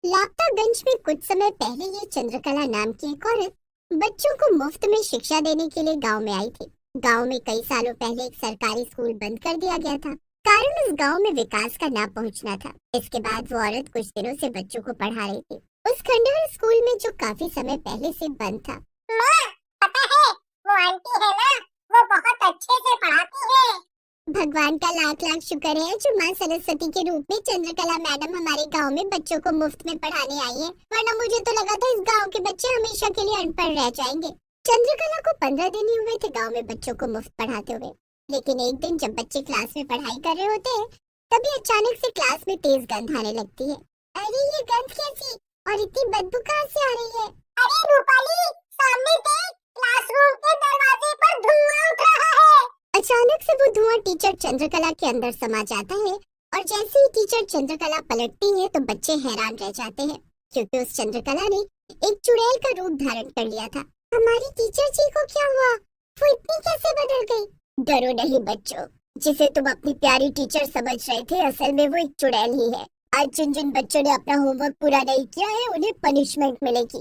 लापतागंज में कुछ समय पहले ये चंद्रकला नाम की एक औरत बच्चों को मुफ्त में शिक्षा देने के लिए गांव में आई थी। गांव में कई सालों पहले एक सरकारी स्कूल बंद कर दिया गया था। कारण उस गांव में विकास का ना पहुंचना था। इसके बाद वो औरत कुछ दिनों से बच्चों को पढ़ा रही थी उस खंडहर स्कूल में जो काफी समय पहले से बंद था। माँ, पता है वो आंटी है ना, वो बहुत अच्छे से पढ़ाती है। भगवान का लाख लाख शुक्र है जो माँ सरस्वती के रूप में चंद्रकला मैडम हमारे गांव में बच्चों को मुफ्त में पढ़ाने आई है, वरना मुझे तो लगा था इस गांव के बच्चे हमेशा के लिए अनपढ़ रह जाएंगे। चंद्रकला को 15 दिन ही हुए थे गांव में बच्चों को मुफ्त पढ़ाते हुए। लेकिन एक दिन जब बच्चे क्लास में पढ़ाई कर रहे होते हैं, तभी अचानक से क्लास में तेज गंध आने लगती है। अरे ये गंध कैसी और इतनी बदबू कहाँ से आ रही है? अरे रूपाली, सामने देख, क्लासरूम के दरवाजे पर धुआं उठ रहा है। अचानक से वो धुआं टीचर चंद्रकला के अंदर समा जाता है और जैसे ही टीचर चंद्रकला पलटती है तो बच्चे हैरान रह जाते हैं, क्योंकि उस चंद्रकला ने एक चुड़ैल का रूप धारण कर लिया था। हमारी टीचर जी को क्या हुआ? वो इतनी कैसे बदल गई? डरो नहीं बच्चों, जिसे तुम अपनी प्यारी टीचर समझ रहे थे, असल में वो एक चुड़ैल ही है। आज जिन जिन बच्चों ने अपना होमवर्क पूरा नहीं किया है उन्हें पनिशमेंट मिलेगी।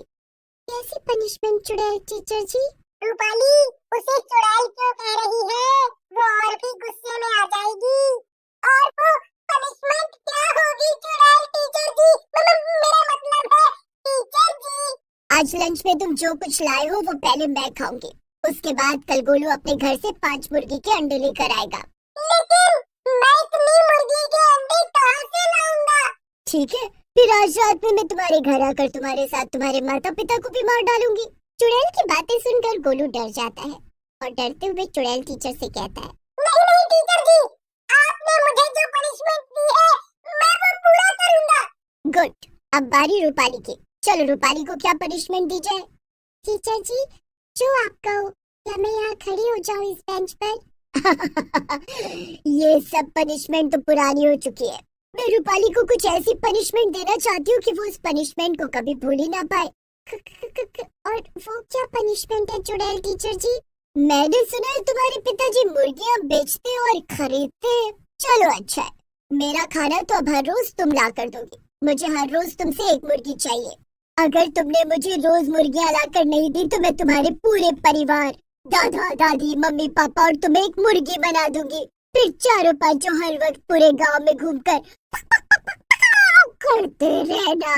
कैसी पनिशमेंट चुड़ैल टीचर जी? रूपाली, उसे चुड़ैल क्यों कह रही है? वो और भी गुस्से में आ जाएगी। और वो पनिशमेंट क्या होगी चुड़ैल टीचर जी? मेरा मतलब है टीचर जी। आज लंच में तुम जो कुछ लाए हो वो पहले मैं खाऊंगी, उसके बाद कल गोलू अपने घर से 5 मुर्गी के अंडे लेकर आएगा। लेकिन मैं इतनी मुर्गी के अंडे कहाँ से लाऊंगा? ठीक है, फिर आज रात में मैं तुम्हारे घर आकर तुम्हारे साथ तुम्हारे माता पिता को भी मार डालूंगी। चुड़ैल की बातें सुनकर गोलू डर जाता है और डरते हुए चुड़ैल टीचर से कहता है, नहीं नहीं टीचर जी, आपने मुझे जो पनिशमेंट दी है मैं वो पूरा करूंगा। गुड, अब बारी रूपाली की। चलो रूपाली को क्या पनिशमेंट दी जाए? टीचर जी, जो आप कहो। क्या मैं यहाँ खड़ी हो जाऊँ इस बेंच पर? ये सब पनिशमेंट तो पुरानी हो चुकी है। मैं रूपाली को कुछ ऐसी पनिशमेंट देना चाहती हूँ कि वो उस पनिशमेंट को कभी भूल ही ना पाए। और वो क्या पनिशमेंट है चुड़ैल टीचर जी? मैंने सुना है तुम्हारे पिताजी मुर्गियाँ बेचते और खरीदते हैं। चलो अच्छा है, मेरा खाना तो अब हर रोज तुम ला कर दोगी। मुझे हर रोज तुमसे एक मुर्गी चाहिए। अगर तुमने मुझे रोज मुर्गियाँ लाकर नहीं दी तो मैं तुम्हारे पूरे परिवार, दादा दादी, मम्मी पापा और तुम्हें एक मुर्गी बना दूंगी। फिर चारों पांचों हर वक्त पूरे गांव में घूमकर करते रहना।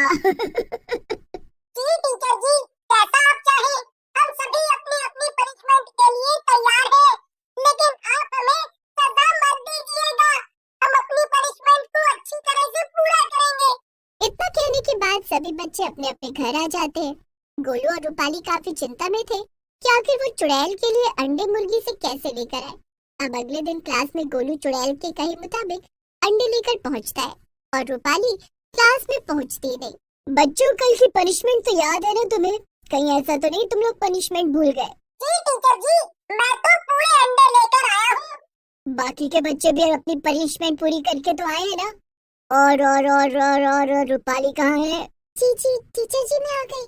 जी टीचर जी, जैसा आप चाहें, हम सभी अपनी अपनी पनिशमेंट के लिए तैयार हैं। लेकिन आप हमें सजा मत दीजिएगा, हम अपनी पनिशमेंट को अच्छी तरह से पूरा करेंगे। इतना कहने के बाद सभी बच्चे अपने अपने घर आ जाते हैं। गोलू और रूपाली काफी चिंता में थे कि आखिर वो चुड़ैल के लिए अंडे मुर्गी से कैसे लेकर आए। अब अगले दिन क्लास में गोलू चुड़ैल के कहे मुताबिक अंडे लेकर पहुंचता है और रूपाली क्लास में पहुंचती नहीं। बच्चों, कल की पनिशमेंट तो याद है ना तुम्हें? कहीं ऐसा तो नहीं तुम लोग पनिशमेंट भूल गए? जी टीचर जी, मैं तो पूरे अंडे लेकर आया हूँ। बाकी के बच्चे भी अपनी पनिशमेंट पूरी करके तो आए हैं ना? और रूपाली कहाँ है? जी जी टीचर जी, मैं आ गई।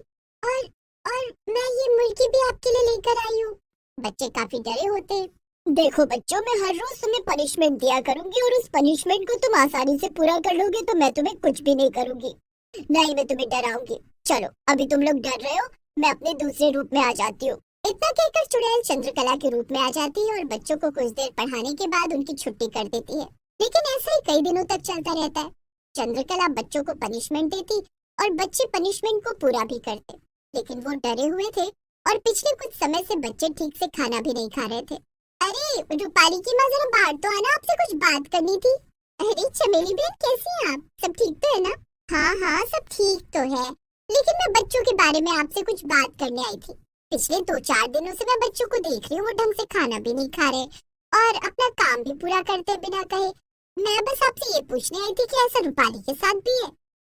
और मैं ये मुर्गी भी आपके लिए लेकर आई हूँ। बच्चे काफी डरे होते हैं। देखो बच्चों, मैं हर रोज तुम्हें पनिशमेंट दिया करूंगी और उस पनिशमेंट को तुम आसानी से पूरा कर लोगे तो मैं तुम्हें कुछ भी नहीं करूंगी, नहीं मैं तुम्हें डराऊंगी। चलो, अभी तुम लोग डर रहे हो, मैं अपने दूसरे रूप में आ जाती हूँ। इतना कहकर चुड़ैल चंद्रकला के रूप में आ जाती है और बच्चों को कुछ देर पढ़ाने के बाद उनकी छुट्टी कर देती है। लेकिन ऐसा ही कई दिनों तक चलता रहता है। चंद्रकला बच्चों को पनिशमेंट देती और बच्चे पनिशमेंट को पूरा भी करते, लेकिन वो डरे हुए थे और पिछले कुछ समय से बच्चे ठीक से खाना भी नहीं खा रहे थे। अरे रूपाली की माँ, जरा बाहर तो आना, आपसे कुछ बात करनी थी। अरे चमेली बहन, कैसी हैं आप? सब ठीक तो है ना? हाँ हाँ, सब ठीक तो है, लेकिन मैं बच्चों के बारे में आपसे कुछ बात करने आई थी। पिछले 2-4 दिनों से मैं बच्चों को देख रही हूँ, वो ढंग से खाना भी नहीं खा रहे और अपना काम भी पूरा करते बिना कहे। मैं बस आपसे ये पूछने आई थी कि ऐसा रूपाली के साथ भी है?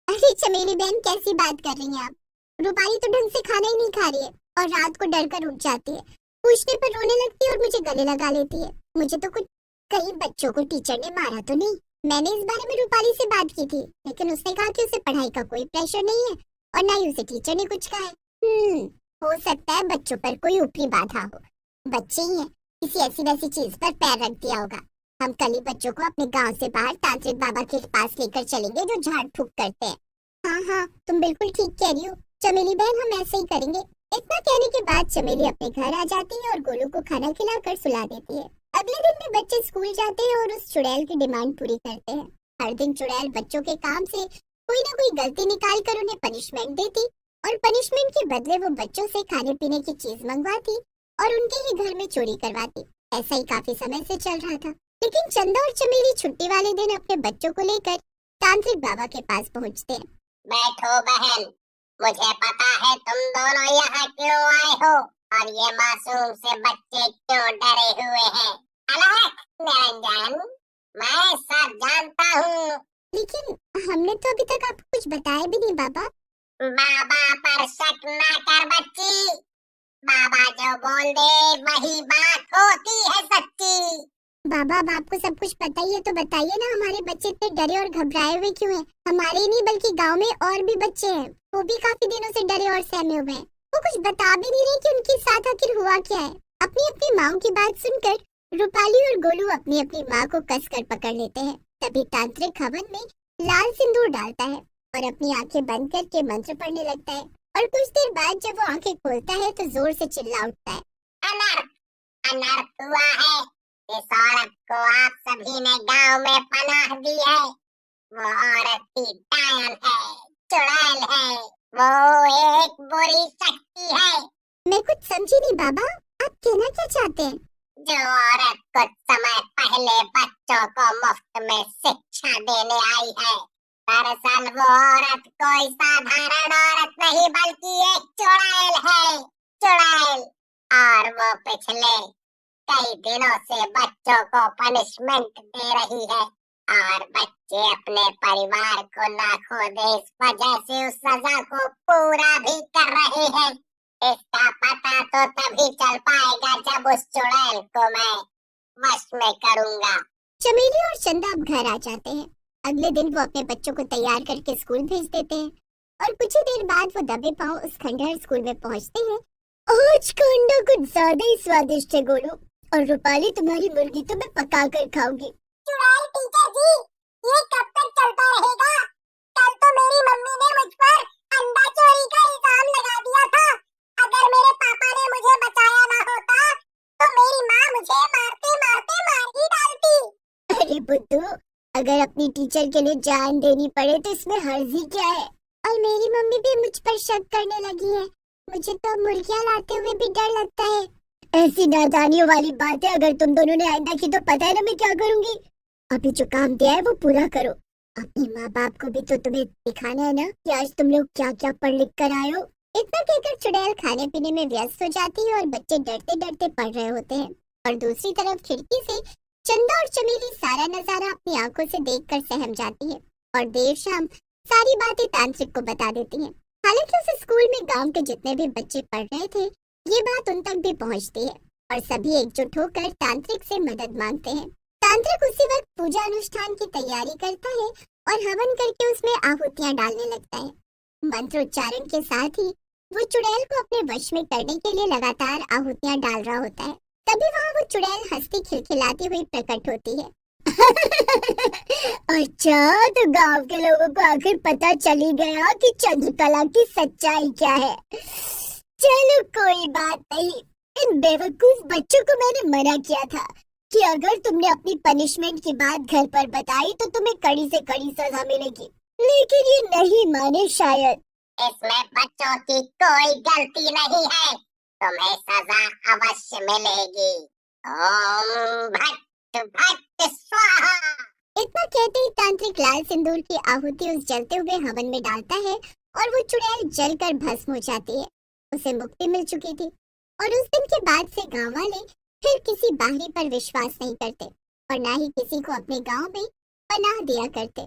अरे चमेली बहन, कैसी बात कर रही हैं आप? रूपाली तो ढंग से खाना ही नहीं खा रही है और रात को डर कर उठ जाती है, पूछने पर रोने लगती है और मुझे गले लगा लेती है। मुझे तो कुछ, कई बच्चों को टीचर ने मारा तो नहीं? मैंने इस बारे में रूपाली से बात की थी, लेकिन उसने कहा कि उसे पढ़ाई का कोई प्रेशर नहीं है और ना ही उसे टीचर ने कुछ कहा है। हो सकता है बच्चों पर कोई ऊपरी बाधा हो। बच्चे ही हैं, किसी ऐसी वैसी चीज पर पैर रख दिया होगा। हम कल ही बच्चों को अपने गांव से बाहर तांत्रिक बाबा के पास लेकर चलेंगे जो झाड़ फूक करते हैं। हाँ हाँ, तुम बिल्कुल ठीक कह रही हो चमेली बहन, हम ऐसे ही करेंगे। इतना कहने के बाद चमेली अपने घर आ जाती है और गोलू को खाना खिलाकर सुला देती है। अगले दिन में बच्चे स्कूल जाते हैं और उस चुड़ैल की डिमांड पूरी करते हैं। हर दिन चुड़ैल बच्चों के काम से कोई ना कोई गलती निकाल कर उन्हें पनिशमेंट देती और पनिशमेंट के बदले वो बच्चों से खाने पीने की चीज मंगवाती और उनके ही घर में चोरी करवाती। ऐसा ही काफी समय से चल रहा था, लेकिन चंदा और चमेली छुट्टी वाले दिन अपने बच्चों को लेकर तांत्रिक बाबा के पास पहुंचते हैं। बैठो बहन, मुझे पता है तुम दोनों यहाँ क्यों आए हो और ये मासूम से बच्चे क्यों डरे हुए हैं। अलग निरंजन, मैं सब जानता हूँ। लेकिन हमने तो अभी तक आपको कुछ बताया भी नहीं बाबा। बाबा पर शक ना कर बच्ची, बाबा जो बोल दे वही बात होती है सच्ची। बाबा अब आपको सब कुछ पता ही है तो बताइए ना, हमारे बच्चे इतने डरे और घबराए हुए क्यों हैं? हमारे ही नहीं बल्कि गांव में और भी बच्चे हैं, वो भी काफी दिनों से डरे और सहमे हुए हैं। वो कुछ बता भी नहीं रहे कि उनके साथ आखिर हुआ क्या है। अपनी अपनी माँ की बात सुनकर रूपाली और गोलू अपनी अपनी माँ को कसकर पकड़ लेते हैं। तभी तांत्रिक हवन में लाल सिंदूर डालता है और अपनी आंखें बंद करके मंत्र पढ़ने लगता है। और कुछ देर बाद जब वो आंखें खोलता है तो जोर से चिल्ला उठता है, अनर्थ, अनर्थ हुआ है। इस औरत को आप सभी ने गांव में पनाह दी है। वो औरत ही डायन है, चुड़ैल है, वो एक बुरी शक्ति है। मैं कुछ समझी नहीं बाबा, आप कहना क्या चाहते हैं? जो औरत कुछ समय पहले बच्चों को मुफ्त में शिक्षा देने आई है, दरअसल वो औरत कोई साधारण औरत नहीं बल्कि एक चुड़ैल है, चुड़ैल। और वो पिछले कई दिनों से बच्चों को पनिशमेंट दे रही है और बच्चे अपने परिवार को ना खो दे इस वजह से उस सजा को पूरा भी कर रहे हैं। इसका पता तो तभी चल पाएगा जब उस चुड़ैल को मैं वश में करूंगा। चमेली और चंदा अब घर आ जाते हैं। अगले दिन वो अपने बच्चों को तैयार करके स्कूल भेज देते हैं और कुछ ही देर बाद वो दबे पांव उस खंडहर स्कूल में पहुंचते हैं। आज का अंडा कुछ ज्यादा ही स्वादिष्ट है गोलू, और रूपाली तुम्हारी मुर्गी तो मैं पका कर खाऊंगी। चुड़ैल टीचर जी, ये कब तक चलता रहेगा? कल तो मेरी मम्मी ने मुझ पर अंडा चोरी का इल्जाम लगा दिया था। अगर मेरे पापा ने मुझे बचाया ना होता तो मेरी माँ मुझे मारते मारते मार ही डालती। अरे बुद्धू, अगर अपनी टीचर के लिए जान देनी पड़े तो इसमें हर्ज ही क्या है? और मेरी मम्मी भी मुझ पर शक करने लगी है। मुझे तो मुर्गियाँ लाते हुए भी डर लगता है। ऐसी नादानियों वाली बातें अगर तुम दोनों ने आइंदा की तो पता है ना मैं क्या करूंगी। अभी जो काम दिया है वो पूरा करो। अपने माँ बाप को भी तो तुम्हें दिखाना है ना कि आज तुम लोग क्या क्या पढ़ लिख कर आए हो। इतना कहकर चुड़ैल खाने पीने में व्यस्त हो जाती है और बच्चे डरते डरते पढ़ रहे होते हैं। और दूसरी तरफ खिड़की से चंदा और चमेली सारा नजारा अपनी आंखों से देखकर सहम जाती है और देर शाम सारी बातें तांत्रिक को बता देती हैं। हालांकि उस स्कूल में गांव के जितने भी बच्चे पढ़ रहे थे ये बात उन तक भी पहुंचती है और सभी एकजुट होकर तांत्रिक से मदद मांगते हैं। तांत्रिक उसी वक्त पूजा अनुष्ठान की तैयारी करता है और हवन करके उसमें आहुतियां डालने लगता है। मंत्रोच्चारण के साथ ही वो चुड़ैल को अपने वश में करने के लिए लगातार आहुतियां डाल रहा होता है। तभी वहाँ वो चुड़ैल हंसती खिलखिलाती हुई प्रकट होती है। अच्छा, तो गांव के लोगों को आखिर पता चल ही गया कि चंद्रकला की सच्चाई क्या है। चलो कोई बात नहीं, इन बेवकूफ बच्चों को मैंने मना किया था कि अगर तुमने अपनी पनिशमेंट की बात घर पर बताई तो तुम्हें कड़ी से कड़ी सजा मिलेगी, लेकिन ये नहीं माने शायद। इसमें बच्चों की कोई गलती नहीं है, तुम्हें सजा अवश्य मिलेगी। ओम भट्ट भट्ट स्वाहा। इतना कहते ही तांत्रिक लाल सिंदूर की आहुति उस जलते हुए हवन में डालता है और वो चुड़ैल जलकर भस्म हो जाती है। उसे मुक्ति मिल चुकी थी और उस दिन के बाद से गांव वाले फिर किसी बाहरी पर विश्वास नहीं करते और ना ही किसी को अपने गांव में पनाह दिया करते।